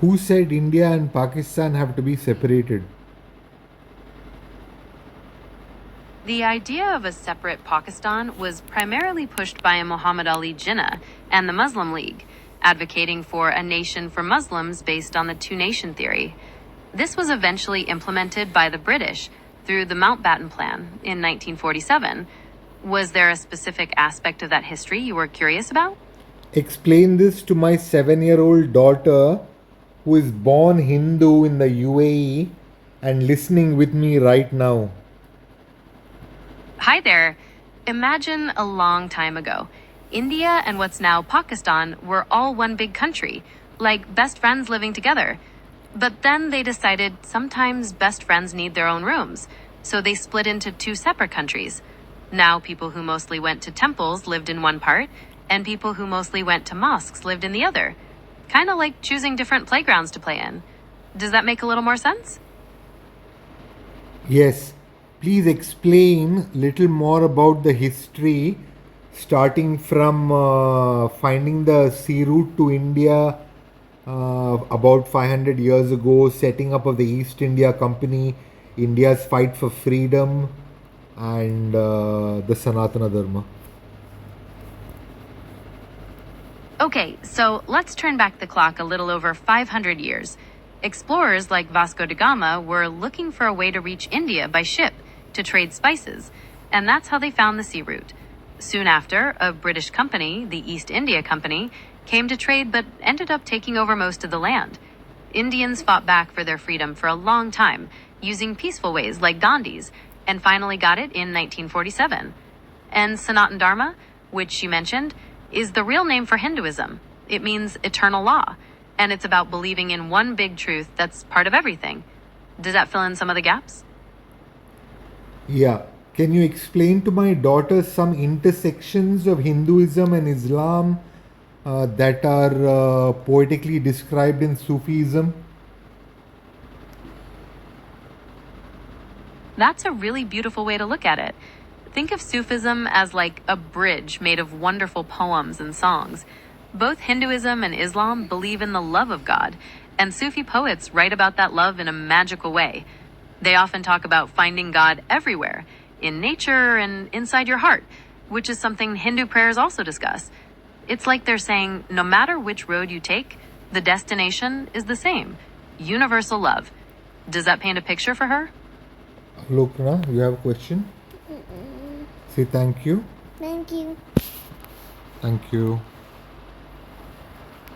Who said India and Pakistan have to be separated? The idea of a separate Pakistan was primarily pushed by Muhammad Ali Jinnah and the Muslim League, advocating for a nation for Muslims based on the two-nation theory. This was eventually implemented by the British through the Mountbatten Plan in 1947. Was there a specific aspect of that history you were curious about? Explain this to my 7-year-old daughter who is born Hindu in the UAE and listening with me right now. Hi there. Imagine a long time ago. India and what's now Pakistan were all one big country, like best friends living together. But then they decided sometimes best friends need their own rooms, so they split into two separate countries. Now people who mostly went to temples lived in one part, and people who mostly went to mosques lived in the other. Kind of like choosing different playgrounds to play in. Does that make a little more sense? Yes, please explain little more about the history starting from finding the sea route to India about 500 years ago, setting up of the East India Company, India's fight for freedom, and the Sanatana Dharma. Okay, so let's turn back the clock a little over 500 years. Explorers like Vasco da Gama were looking for a way to reach India by ship to trade spices, and that's how they found the sea route. Soon after, a British company, the East India Company, came to trade but ended up taking over most of the land. Indians fought back for their freedom for a long time, using peaceful ways like Gandhi's, and finally got it in 1947. And Sanatan Dharma, which you mentioned, is the real name for Hinduism. It means eternal law, and it's about believing in one big truth that's part of everything. Does that fill in some of the gaps? Yeah. Can you explain to my daughter some intersections of Hinduism and Islam that are poetically described in Sufism? That's a really beautiful way to look at it. Think of Sufism as like a bridge made of wonderful poems and songs. Both Hinduism and Islam believe in the love of God, and Sufi poets write about that love in a magical way. They often talk about finding God everywhere, in nature and inside your heart, which is something Hindu prayers also discuss. It's like they're saying, no matter which road you take, the destination is the same: universal love. Does that paint a picture for her? Avalokana, you have a question? Say thank you. Thank you. Thank you.